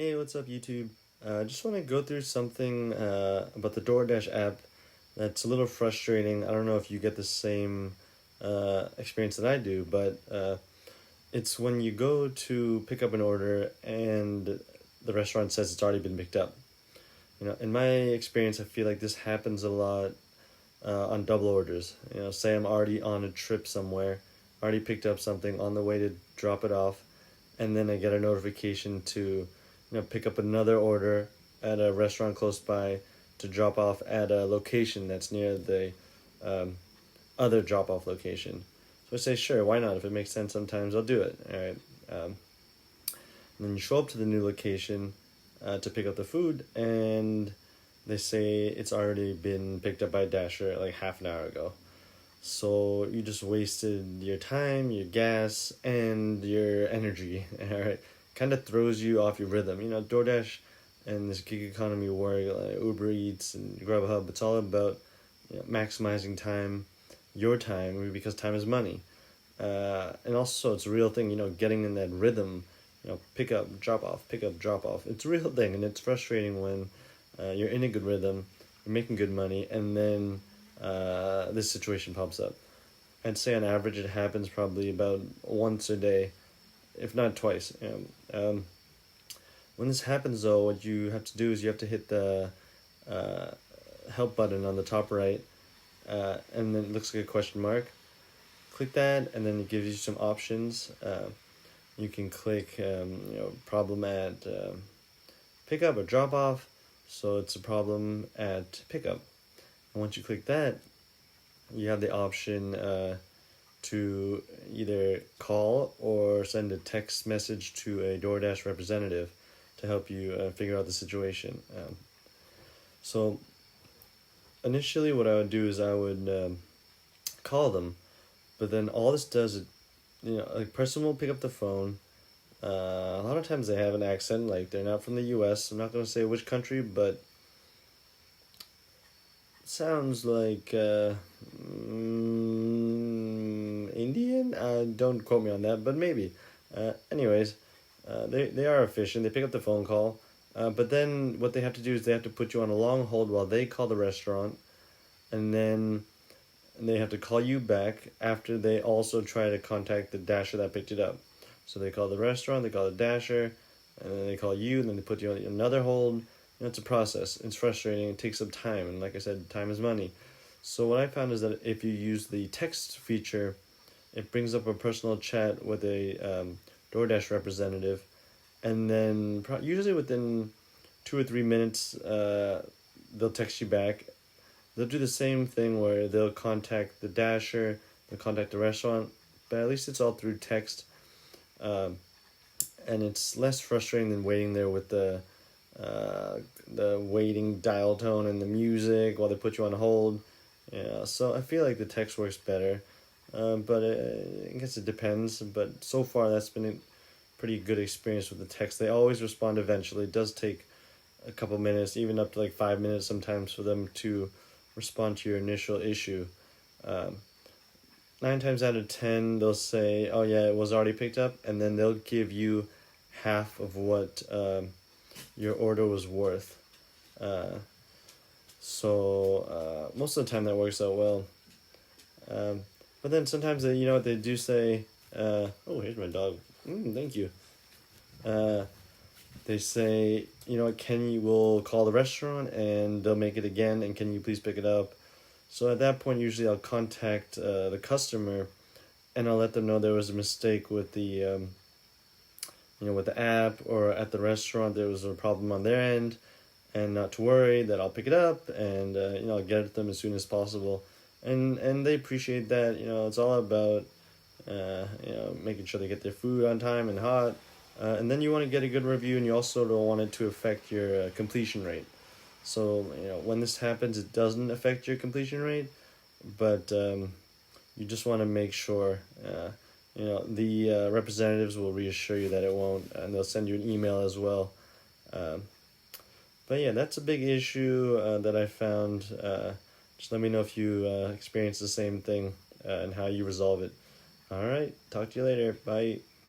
Hey, what's up, YouTube? I just want to go through something about the DoorDash app that's a little frustrating. I don't know if you get the same experience that I do, but it's when you go to pick up an order and the restaurant says it's already been picked up. In my experience, I feel like this happens a lot on double orders. Say I'm already on a trip somewhere, already picked up something on the way to drop it off, and then I get a notification to pick up another order at a restaurant close by to drop off at a location that's near the um, other drop off location. So I say, sure, why not? If it makes sense, sometimes I'll do it. All right. And then you show up to the new location to pick up the food, and they say it's already been picked up by Dasher like half an hour ago. So you just wasted your time, your gas, and your energy. All right, kind of throws you off your rhythm. DoorDash and this gig economy work, like Uber Eats and Grubhub, it's all about maximizing time, your time, because time is money. And also, it's a real thing. Getting in that rhythm. Pick up, drop off, pick up, drop off. It's a real thing, and it's frustrating when you're in a good rhythm, you're making good money, and then this situation pops up. I'd say on average it happens probably about once a day, if not twice. When this happens, though, what you have to do is you have to hit the help button on the top right, and then it looks like a question mark. Click that, and then it gives you some options. You can click, problem at pickup or drop off. So it's a problem at pickup. And once you click that, you have the option to either call or send a text message to a DoorDash representative to help you figure out the situation. So initially what I would do is I would call them, but then all this does is, a person will pick up the phone. A lot of times they have an accent, like they're not from the U.S. I'm not going to say which country, but it sounds like Indian? Don't quote me on that, but maybe. Anyways, they are efficient. They pick up the phone call, but then what they have to do is they have to put you on a long hold while they call the restaurant, and then they have to call you back after they also try to contact the Dasher that picked it up. So they call the restaurant, they call the Dasher, and then they call you, and then they put you on another hold. It's a process. It's frustrating. It takes up time, and like I said, time is money. So what I found is that if you use the text feature, it brings up a personal chat with a DoorDash representative, and then usually within 2 or 3 minutes, they'll text you back. They'll do the same thing where they'll contact the Dasher, they'll contact the restaurant, but at least it's all through text. And it's less frustrating than waiting there with the waiting dial tone and the music while they put you on hold. So I feel like the text works better, but I guess it depends. But so far, that's been a pretty good experience with the text. They always respond eventually. It does take a couple minutes, even up to like 5 minutes sometimes, for them to respond to your initial issue. 9 times out of 10, they'll say, oh yeah, it was already picked up, and then they'll give you half of what your order was worth. So most of the time that works out well. But then sometimes they, they do say, oh, here's my dog. Thank you. They say, we'll call the restaurant and they'll make it again, and can you please pick it up? So at that point, usually I'll contact the customer, and I'll let them know there was a mistake with the, with the app, or at the restaurant there was a problem on their end, and not to worry, that I'll pick it up, and I'll get it to them as soon as possible, and they appreciate that. It's all about making sure they get their food on time and hot. And then you want to get a good review, and you also don't want it to affect your completion rate. So, when this happens, it doesn't affect your completion rate, but you just want to make sure, the representatives will reassure you that it won't, and they'll send you an email as well. But yeah, that's a big issue that I found. Just let me know if you experience the same thing and how you resolve it. All right, talk to you later. Bye.